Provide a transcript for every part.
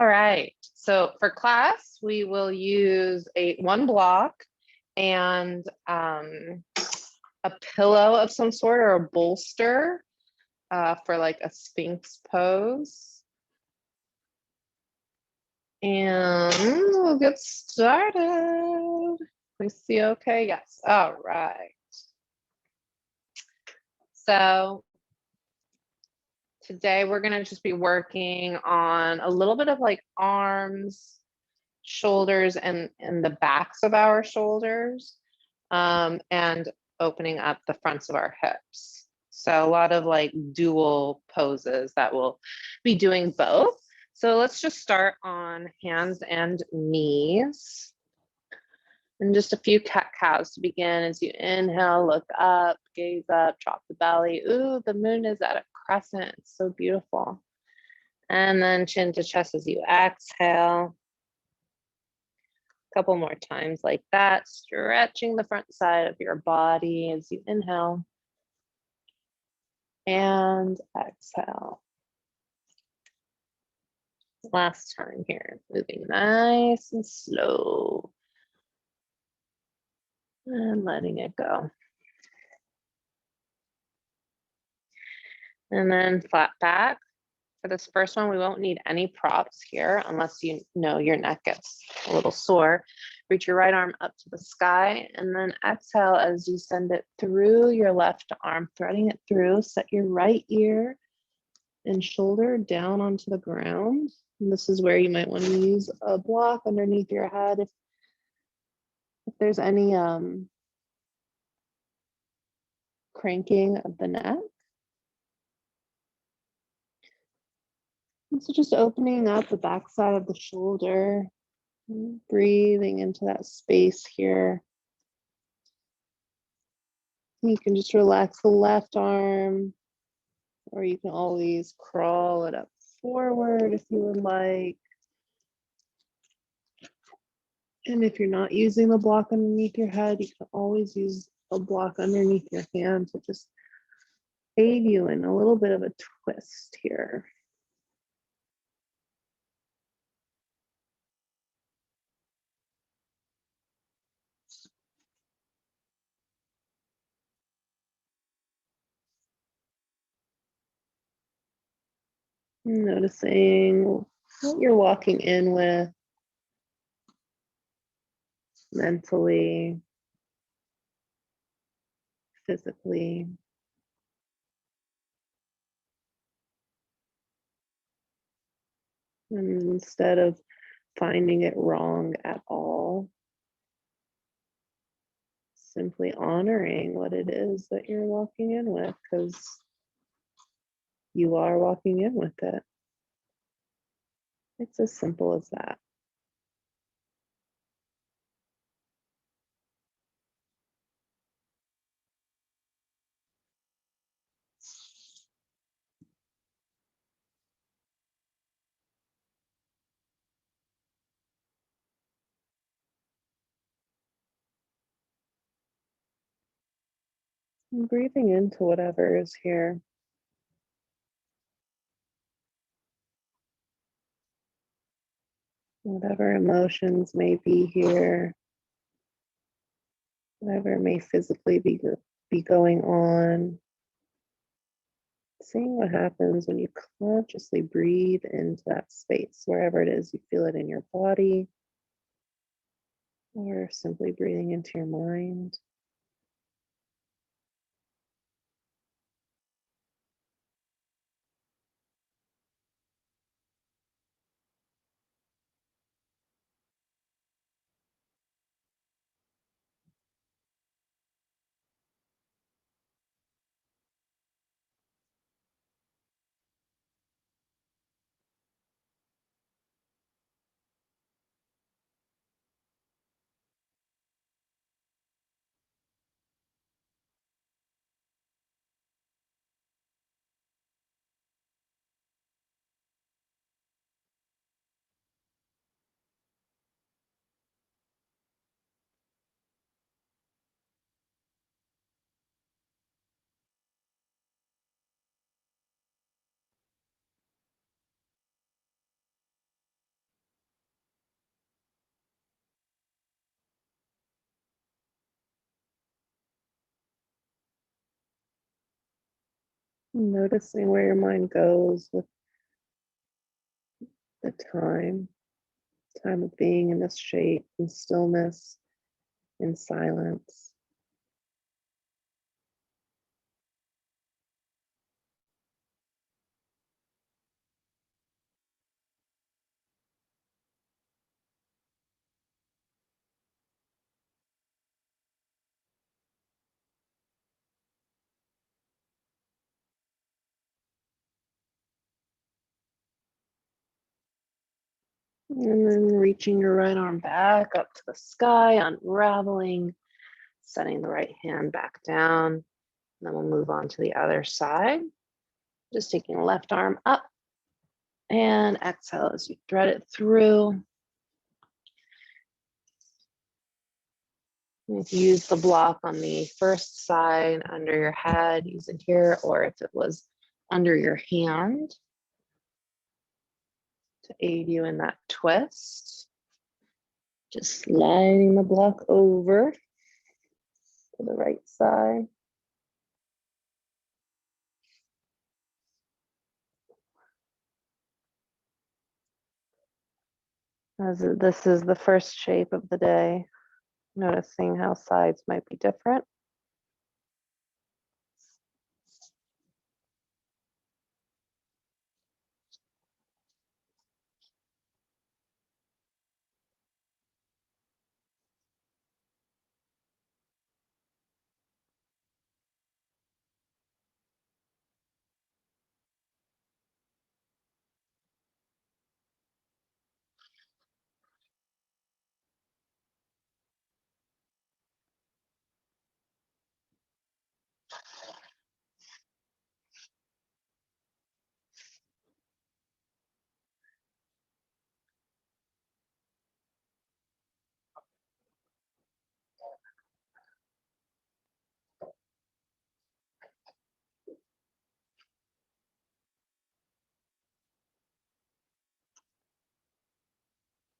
All right. So for class, we will use one block and a pillow of some sort or a bolster for like a Sphinx pose. And we'll get started. Please see okay? Yes. All right. So today we're going to just be working on a little bit of like arms, shoulders, and the backs of our shoulders, and opening up the fronts of our hips. So a lot of like dual poses that we'll be doing both. So let's just start on hands and knees. And just a few cat-cows to begin. As you inhale, look up, gaze up, drop the belly. Ooh, the moon is at a crescent. It's so beautiful. And then chin to chest as you exhale. A couple more times like that, stretching the front side of your body as you inhale. And exhale. Last time here, moving nice and slow. And letting it go. And then flat back. For this first one, we won't need any props here unless you know your neck gets a little sore. Reach your right arm up to the sky and then exhale as you send it through your left arm, threading it through. Set your right ear and shoulder down onto the ground. And this is where you might want to use a block underneath your head if there's any cranking of the neck. And so just opening up the backside of the shoulder, breathing into that space here. You can just relax the left arm, or you can always crawl it up forward if you would like. And if you're not using the block underneath your head, you can always use a block underneath your hand to just aid you in a little bit of a twist here. Noticing what you're walking in with mentally, physically. And instead of finding it wrong at all, simply honoring what it is that you're walking in with, because you are walking in with it. It's as simple as that. And breathing into whatever is here. Whatever emotions may be here, whatever may physically be going on. Seeing what happens when you consciously breathe into that space, wherever it is, you feel it in your body, or simply breathing into your mind. Noticing where your mind goes with the time of being in this shape, in stillness, in silence. And then reaching your right arm back up to the sky, unraveling, setting the right hand back down. And then we'll move on to the other side. Just taking the left arm up and exhale as you thread it through. If you use the block on the first side under your head, use it here, or if it was under your hand to aid you in that twist. Just sliding the block over to the right side. As this is the first shape of the day, noticing how sides might be different.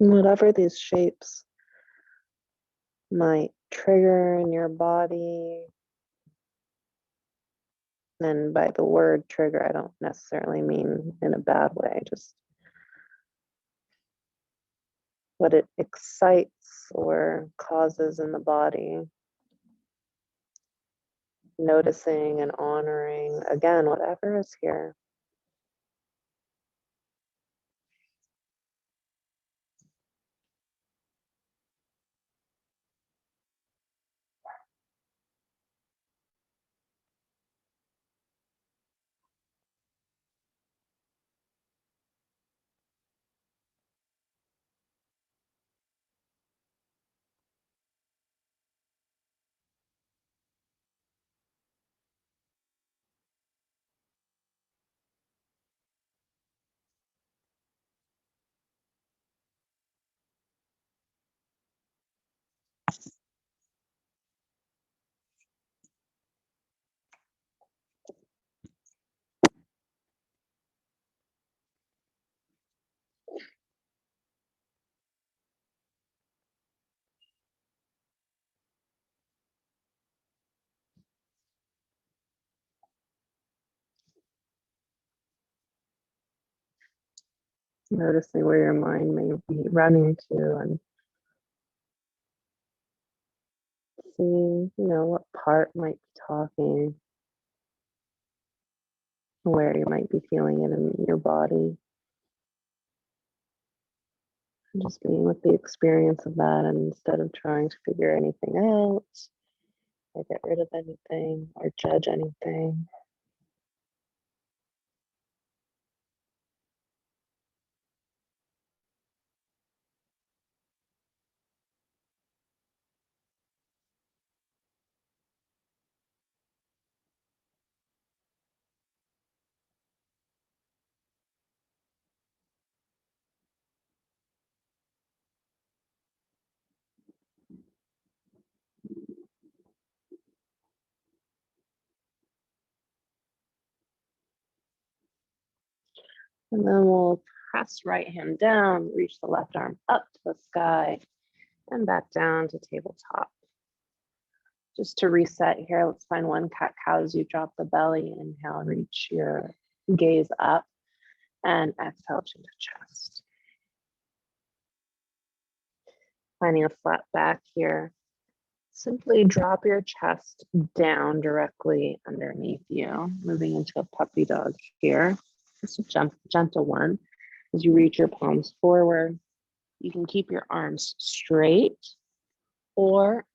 Whatever these shapes might trigger in your body. And by the word trigger, I don't necessarily mean in a bad way, just what it excites or causes in the body. Noticing and honoring, again, whatever is here. Noticing where your mind may be running to and seeing, what part might be talking, where you might be feeling it in your body. And just being with the experience of that, and instead of trying to figure anything out or get rid of anything or judge anything. And then we'll press right hand down, reach the left arm up to the sky and back down to tabletop. Just to reset here, let's find one cat-cow as you drop the belly. Inhale, reach your gaze up, and exhale, chin to chest. Finding a flat back here. Simply drop your chest down directly underneath you, moving into a puppy dog here. Just a gentle one. As you reach your palms forward, you can keep your arms straight, or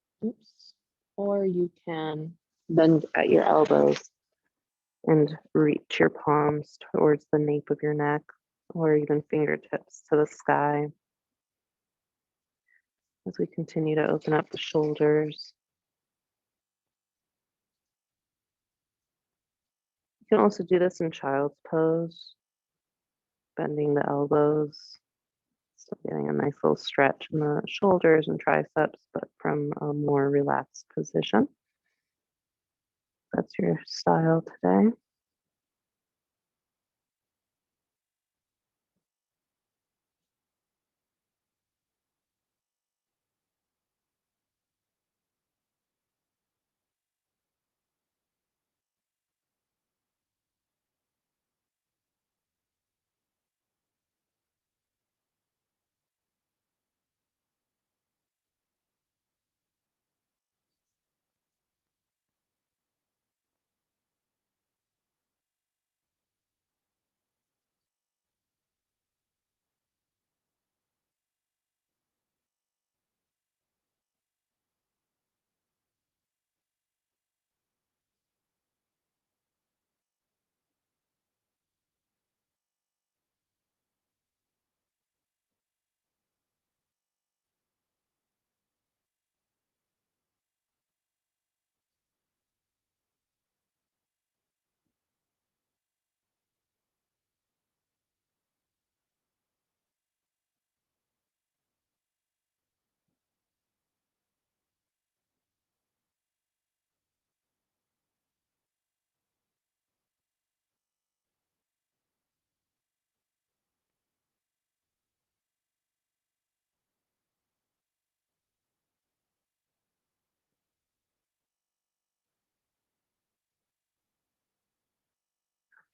you can bend at your elbows and reach your palms towards the nape of your neck, or even fingertips to the sky. As we continue to open up the shoulders. You can also do this in child's pose, bending the elbows, still getting a nice little stretch in the shoulders and triceps, but from a more relaxed position. That's your style today.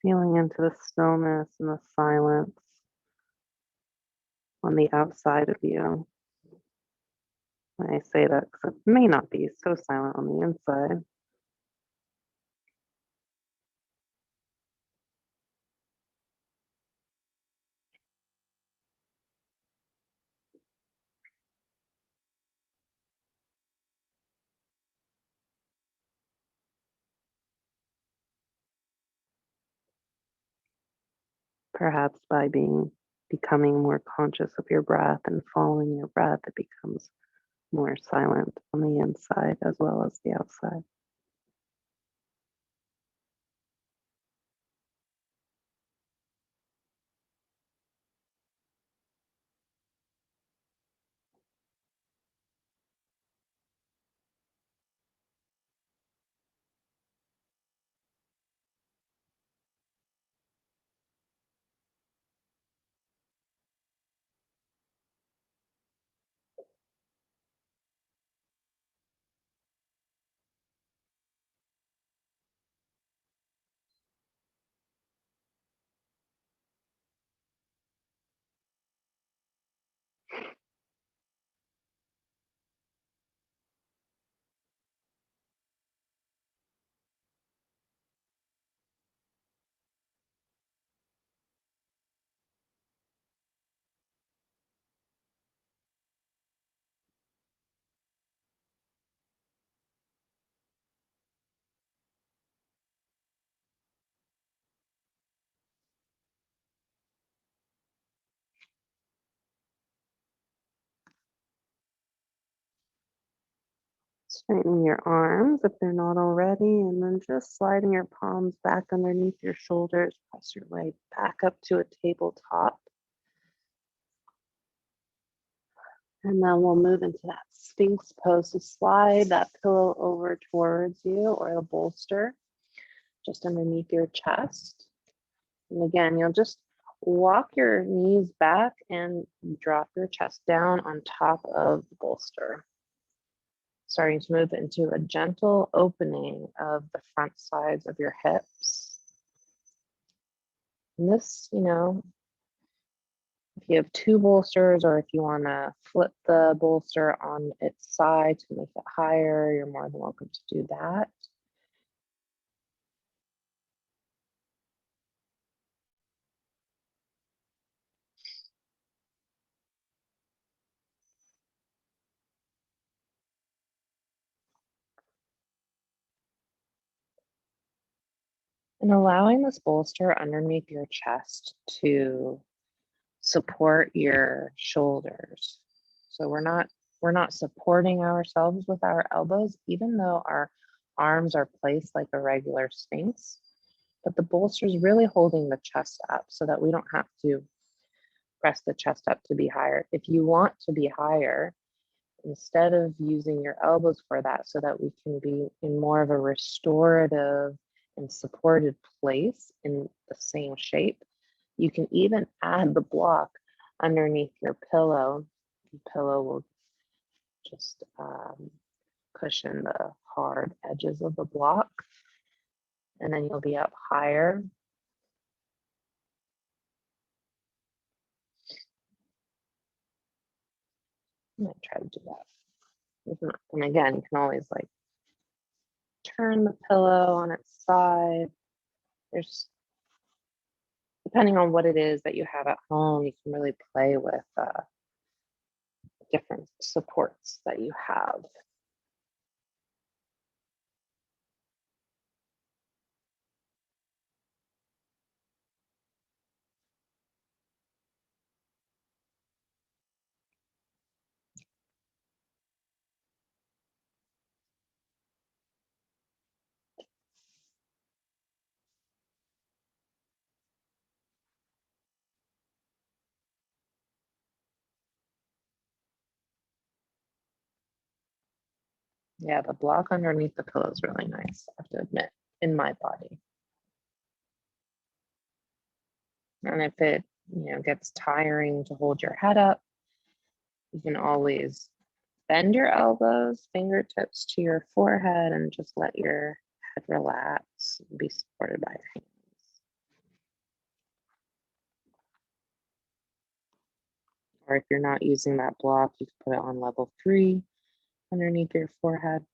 Feeling into the stillness and the silence on the outside of you. I say that because it may not be so silent on the inside. Perhaps by becoming more conscious of your breath and following your breath, it becomes more silent on the inside as well as the outside. Straightening your arms if they're not already, and then just sliding your palms back underneath your shoulders. Press your way back up to a tabletop. And then we'll move into that Sphinx pose. So slide that pillow over towards you, or the bolster just underneath your chest. And again, you'll just walk your knees back and drop your chest down on top of the bolster. starting to move into a gentle opening of the front sides of your hips. And this, if you have two bolsters or if you want to flip the bolster on its side to make it higher, you're more than welcome to do that. And allowing this bolster underneath your chest to support your shoulders. So we're not supporting ourselves with our elbows, even though our arms are placed like a regular sphinx. But the bolster is really holding the chest up so that we don't have to press the chest up to be higher. If you want to be higher, instead of using your elbows for that so that we can be in more of a restorative and supported place in the same shape, you can even add the block underneath your pillow. The pillow will just cushion the hard edges of the block, and then you'll be up higher. I'm gonna try to do that. And again, you can always like turn the pillow on its side. There's, depending on what it is that you have at home, you can really play with different supports that you have. Yeah, the block underneath the pillow is really nice, I have to admit, in my body. And if it, gets tiring to hold your head up, you can always bend your elbows, fingertips to your forehead, and just let your head relax and be supported by your hands. Or if you're not using that block, you can put it on level 3 underneath your forehead.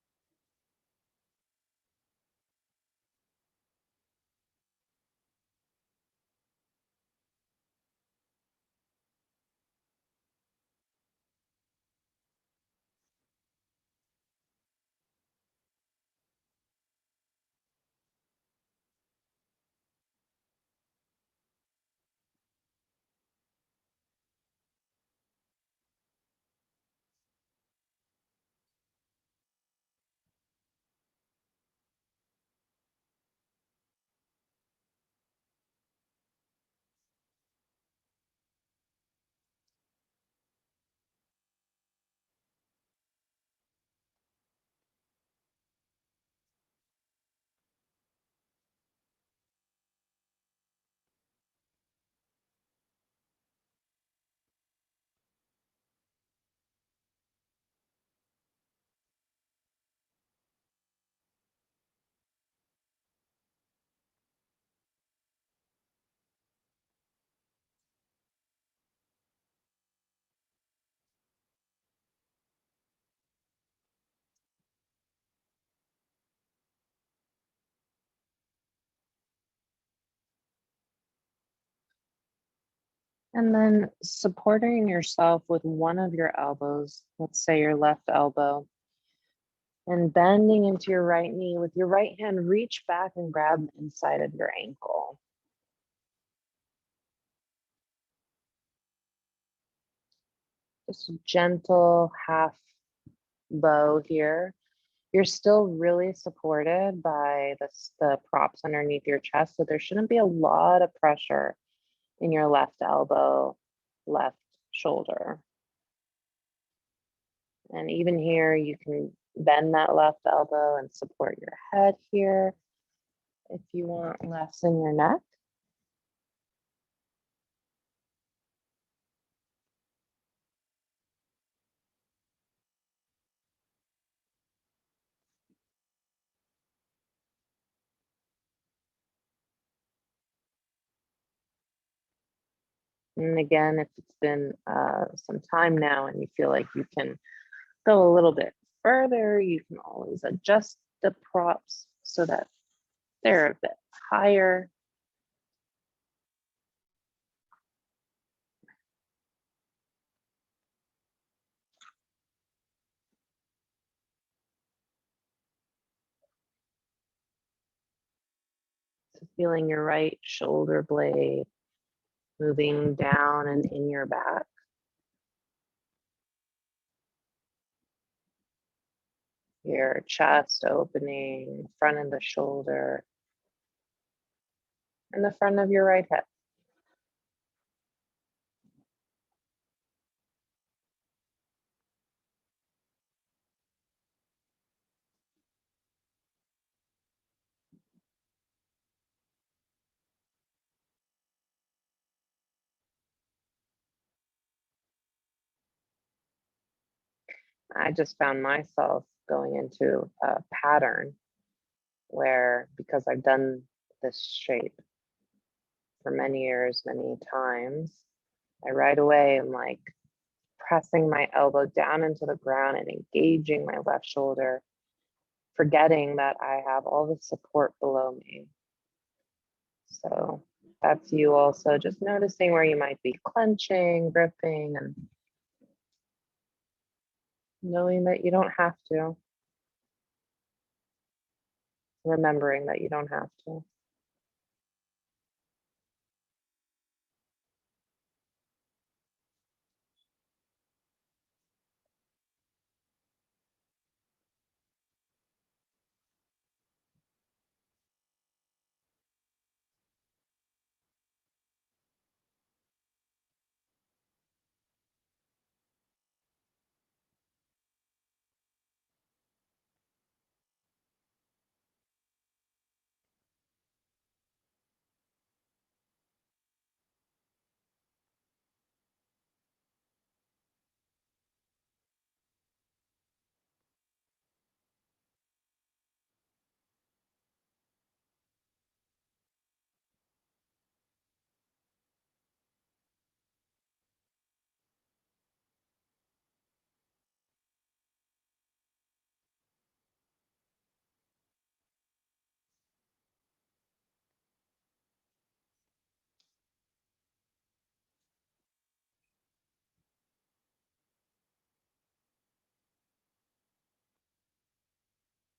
And then supporting yourself with one of your elbows, let's say your left elbow, and bending into your right knee. With your right hand, reach back and grab the inside of your ankle. Just a gentle half bow here. You're still really supported by the props underneath your chest, so there shouldn't be a lot of pressure in your left elbow, left shoulder. And even here, you can bend that left elbow and support your head here if you want less in your neck. And again, if it's been some time now and you feel like you can go a little bit further, you can always adjust the props so that they're a bit higher. So feeling your right shoulder blade moving down and in your back. Your chest opening, front of the shoulder, and the front of your right hip. I just found myself going into a pattern where, because I've done this shape for many years, many times, I right away am like pressing my elbow down into the ground and engaging my left shoulder, forgetting that I have all the support below me. So that's you also just noticing where you might be clenching, gripping, and knowing that you don't have to, remembering that you don't have to.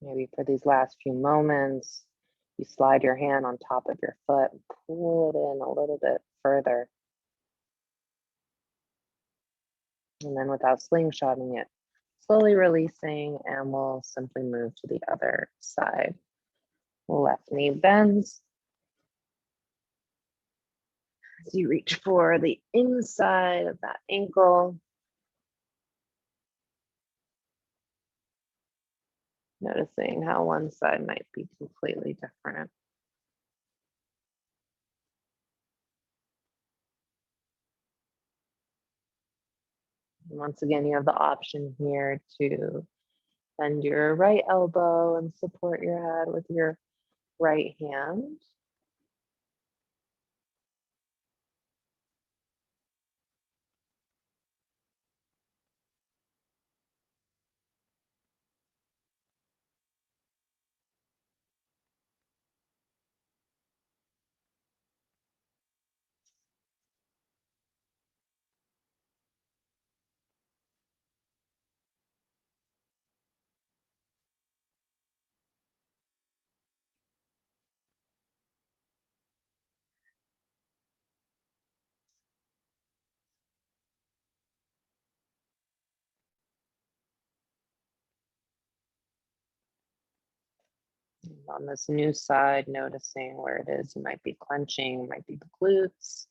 Maybe for these last few moments, you slide your hand on top of your foot and pull it in a little bit further. And then without slingshotting it, slowly releasing, and we'll simply move to the other side. Left knee bends as you reach for the inside of that ankle. Noticing how one side might be completely different. And once again, you have the option here to bend your right elbow and support your head with your right hand. And on this new side, noticing where it is you might be clenching, might be the glutes,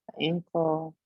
the ankle.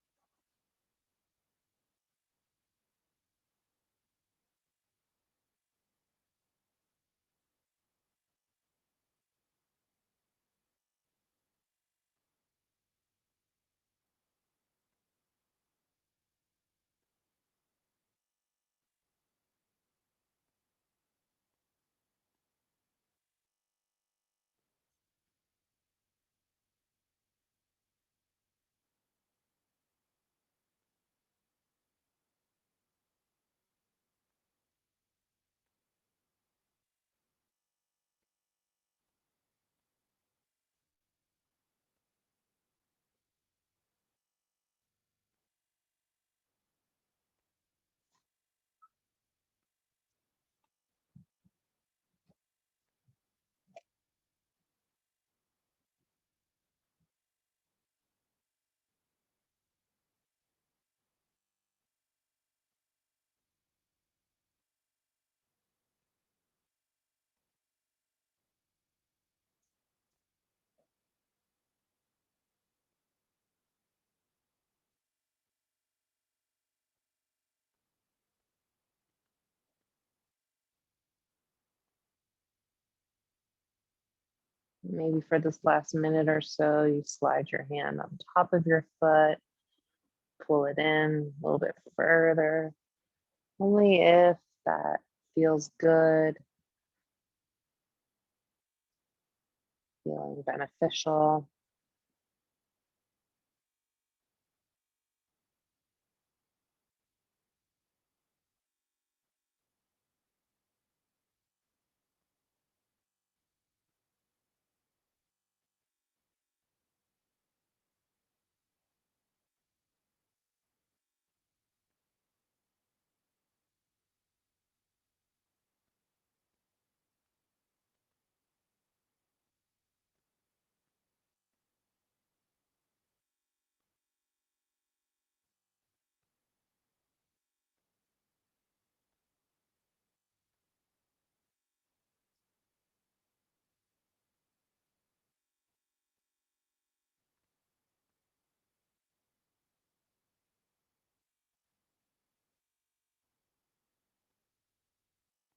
Maybe for this last minute or so, you slide your hand on top of your foot, pull it in a little bit further, only if that feels good, feeling beneficial.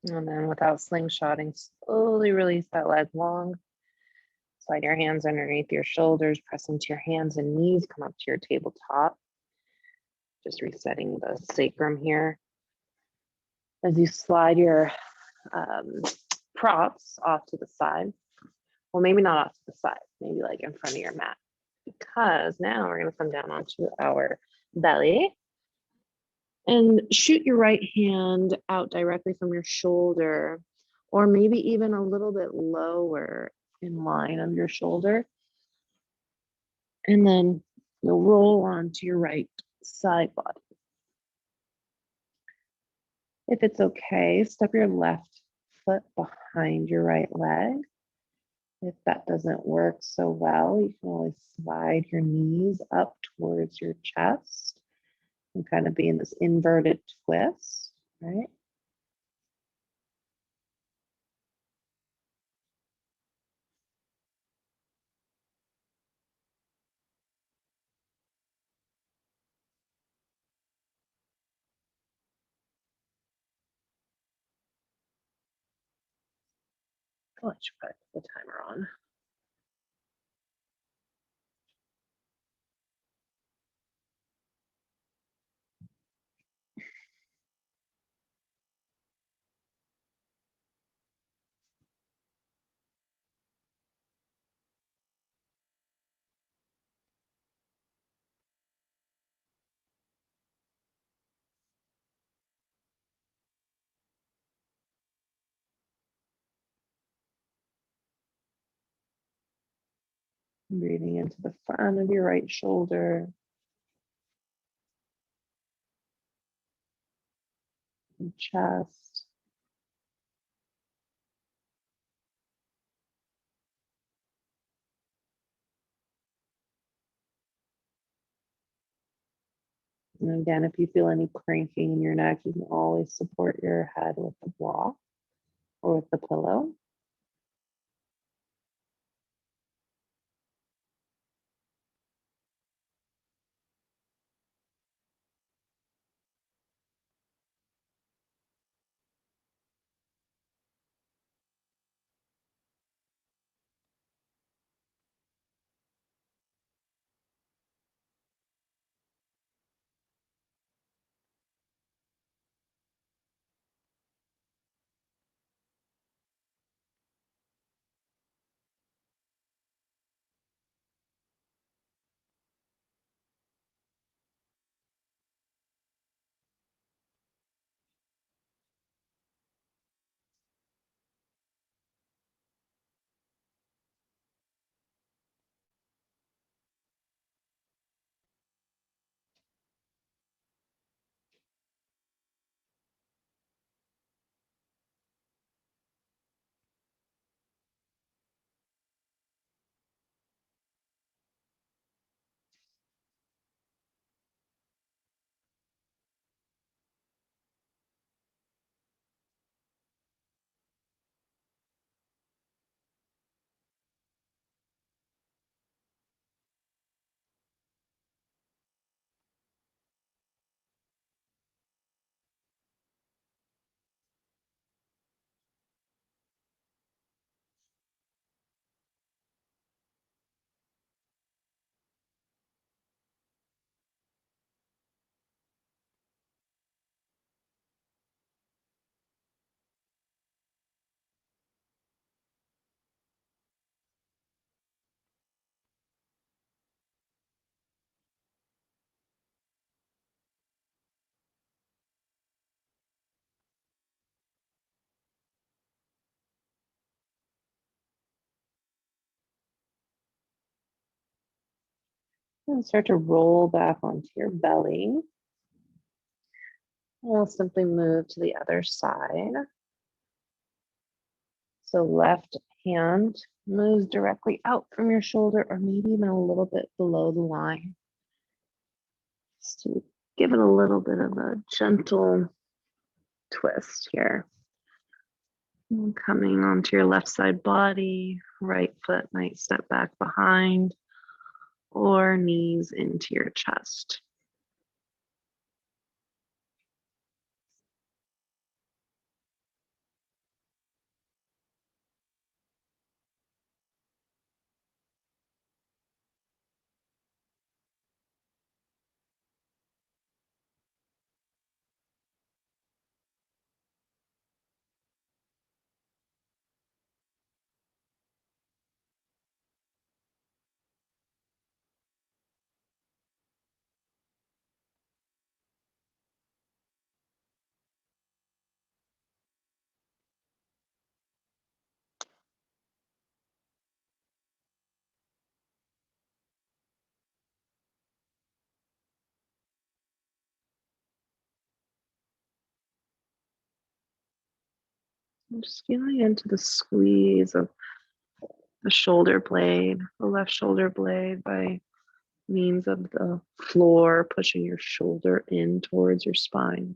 And then without slingshotting, slowly release that leg long. Slide your hands underneath your shoulders, press into your hands and knees, come up to your tabletop. Just resetting the sacrum here. As you slide your props off to the side. Well, maybe not off to the side, maybe like in front of your mat. Because now we're going to come down onto our belly and shoot your right hand out directly from your shoulder, or maybe even a little bit lower in line of your shoulder. And then you'll roll onto your right side body. If it's okay, step your left foot behind your right leg. If that doesn't work so well, you can always slide your knees up towards your chest and kind of be in this inverted twist, right? Oh, I should put the timer on. Breathing into the front of your right shoulder and chest. And again, if you feel any cranking in your neck, you can always support your head with the block or with the pillow. And start to roll back onto your belly. We'll simply move to the other side. So left hand moves directly out from your shoulder, or maybe even a little bit below the line. Just to give it a little bit of a gentle twist here. And coming onto your left side body, right foot might step back behind, or knees into your chest. I'm just feeling into the squeeze of the shoulder blade, the left shoulder blade, by means of the floor, pushing your shoulder in towards your spine.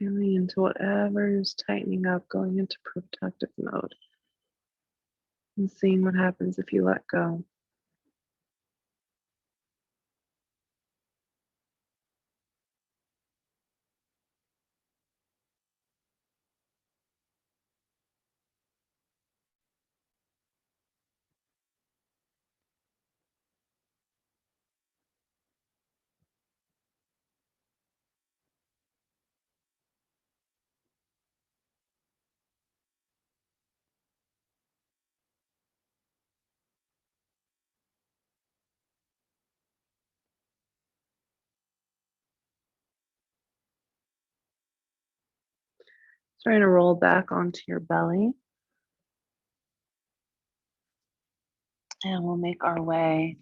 Feeling into whatever is tightening up, going into protective mode, and seeing what happens if you let go. Starting to roll back onto your belly. And we'll make our way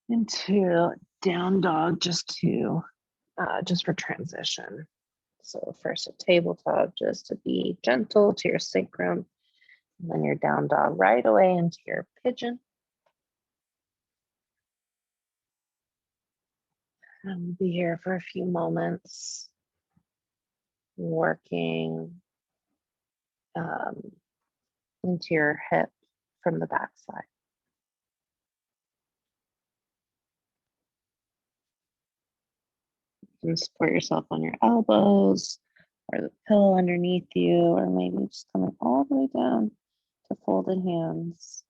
into down dog just for transition. So first a tabletop, just to be gentle to your sacrum, and then your down dog right away into your pigeon. And we'll be here for a few moments, working into your hip from the backside. You can support yourself on your elbows or the pillow underneath you, or maybe just coming all the way down to folded hands.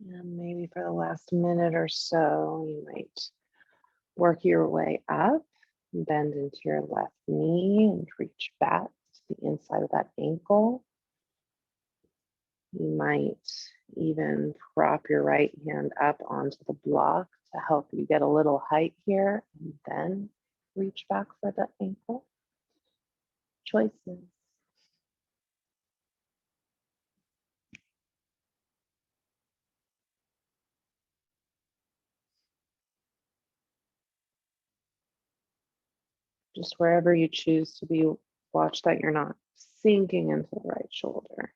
And maybe for the last minute or so, you might work your way up, bend into your left knee and reach back to the inside of that ankle. You might even prop your right hand up onto the block to help you get a little height here, and then reach back for the ankle. Choices. Just wherever you choose to be, watch that you're not sinking into the right shoulder.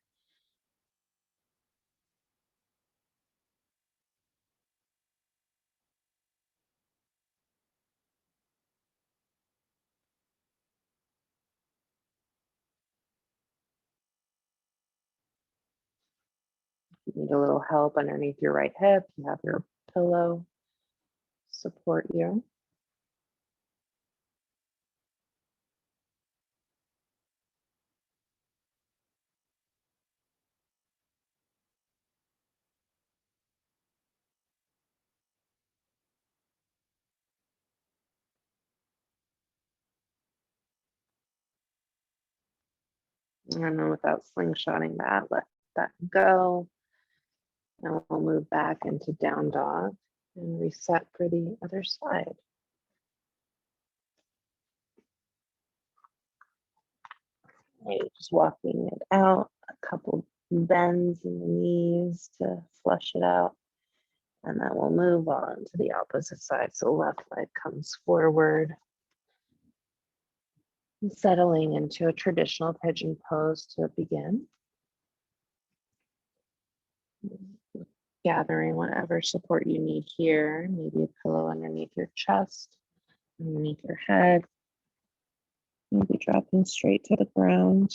If you need a little help underneath your right hip, you have your pillow support you. And then without slingshotting that, let that go. And we'll move back into down dog and reset for the other side. Maybe just walking it out, a couple bends in the knees to flush it out. And then we'll move on to the opposite side. So left leg comes forward, settling into a traditional pigeon pose to begin. Gathering whatever support you need here, maybe a pillow underneath your chest, underneath your head, maybe dropping straight to the ground.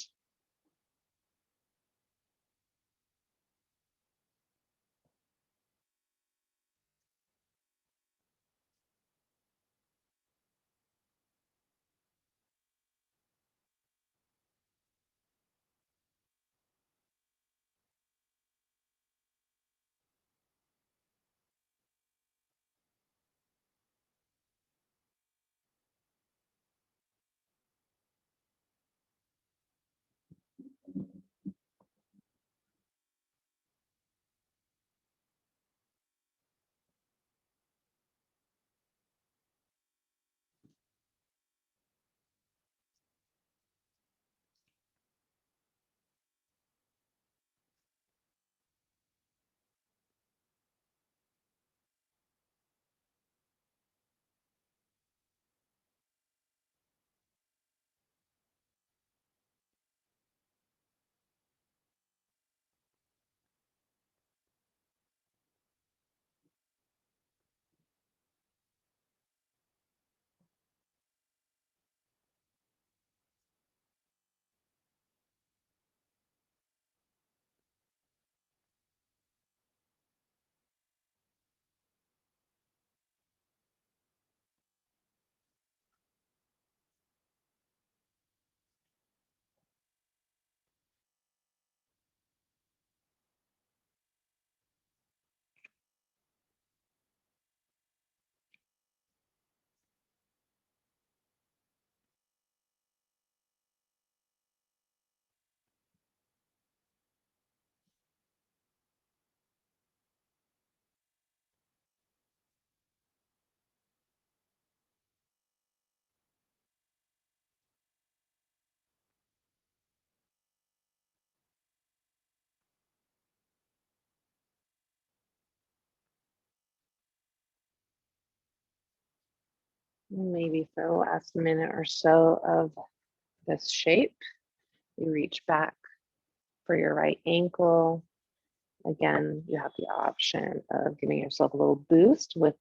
Maybe for the last minute or so of this shape, you reach back for your right ankle. Again, you have the option of giving yourself a little boost with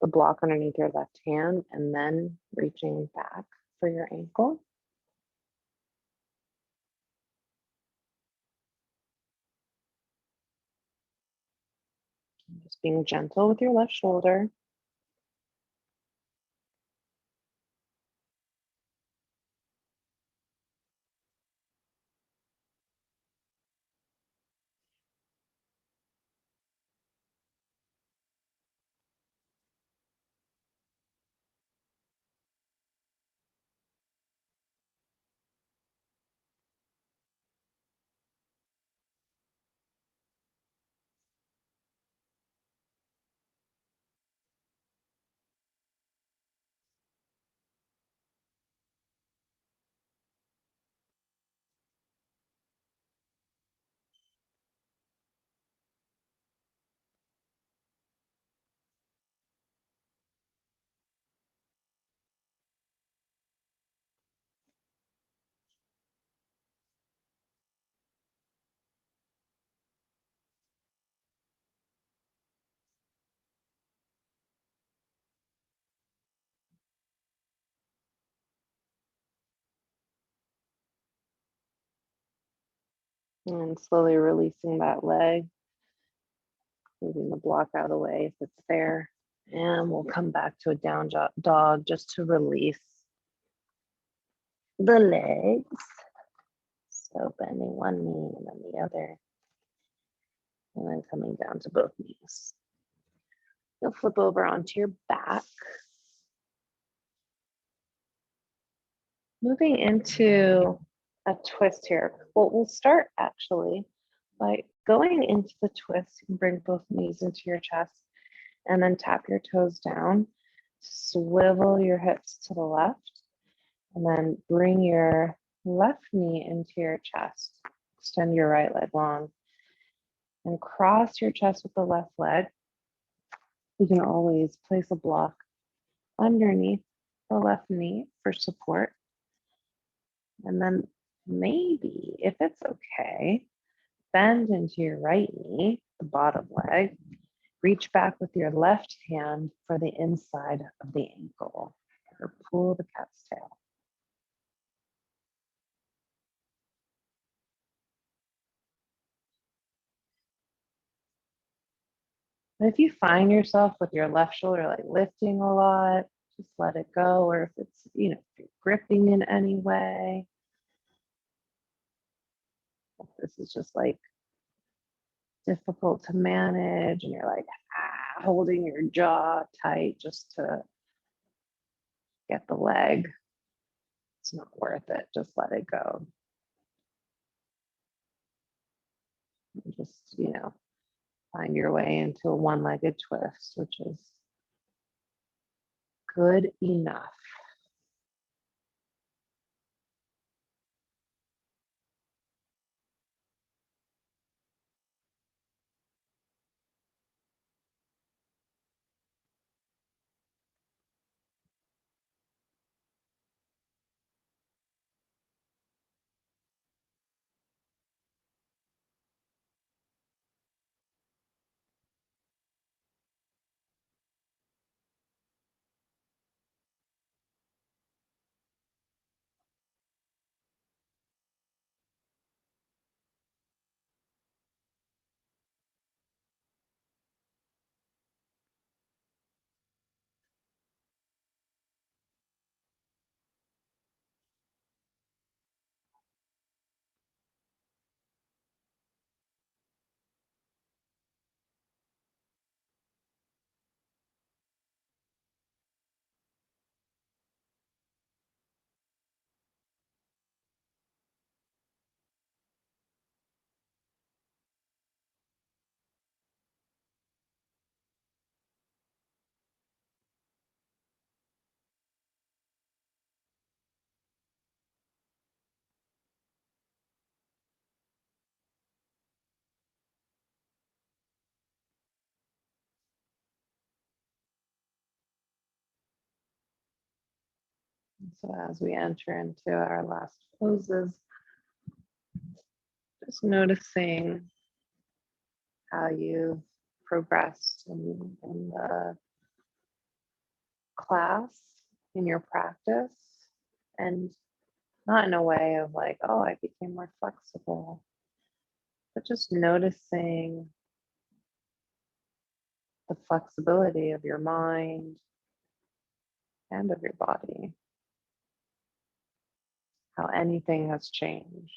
the block underneath your left hand and then reaching back for your ankle. Just being gentle with your left shoulder. And slowly releasing that leg, moving the block out of the way if it's there. And we'll come back to a down dog just to release the legs. So bending one knee and then the other. And then coming down to both knees. You'll flip over onto your back. Moving into a twist here. Well, we'll start actually by going into the twist. You can bring both knees into your chest and then tap your toes down. Swivel your hips to the left and then bring your left knee into your chest. Extend your right leg long and cross your chest with the left leg. You can always place a block underneath the left knee for support. And then maybe, if it's okay, bend into your right knee, the bottom leg. Reach back with your left hand for the inside of the ankle, or pull the cat's tail. And if you find yourself with your left shoulder like lifting a lot, just let it go. Or if it's, if you're gripping in any way, if this is just like difficult to manage and you're like holding your jaw tight just to get the leg, it's not worth it. Just let it go. And just, find your way into a one-legged twist, which is good enough. So as we enter into our last poses, just noticing how you've progressed in the class, in your practice, and not in a way of like, oh, I became more flexible, but just noticing the flexibility of your mind and of your body, how anything has changed.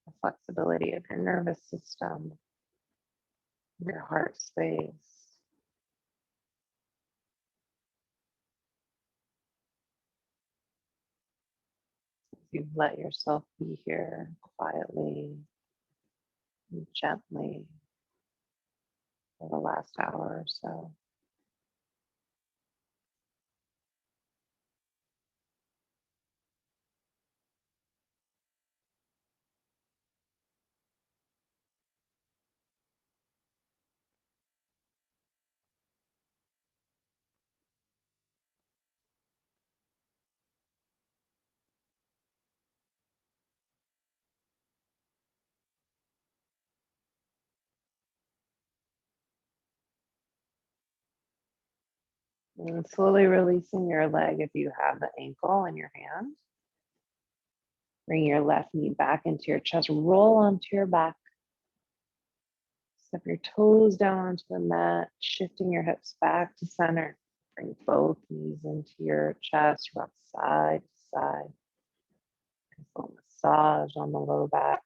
The flexibility of your nervous system, your heart space. You let yourself be here quietly and gently for the last hour or so. And slowly releasing your leg if you have the ankle in your hand. Bring your left knee back into your chest. Roll onto your back. Step your toes down onto the mat, shifting your hips back to center. Bring both knees into your chest. Rock side to side. Full massage on the low back.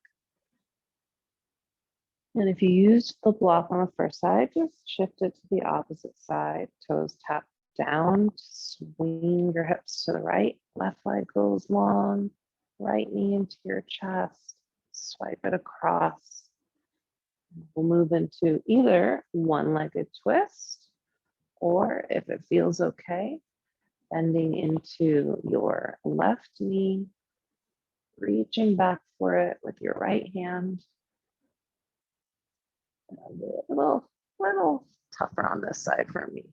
And if you used the block on the first side, just shift it to the opposite side. Toes tap down, swing your hips to the right. Left leg goes long, right knee into your chest. Swipe it across. We'll move into either one-legged twist, or if it feels okay, bending into your left knee, reaching back for it with your right hand. A little tougher on this side for me.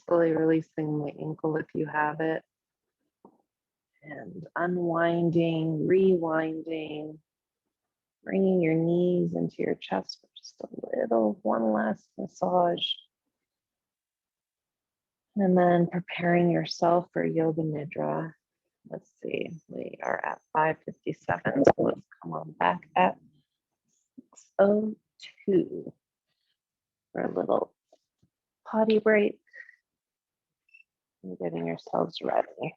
Slowly releasing the ankle if you have it. And unwinding, rewinding, bringing your knees into your chest for just a little, one last massage. And then preparing yourself for yoga nidra. Let's see, we are at 5:57, so let's come on back at 6:02 for a little potty break and getting yourselves ready.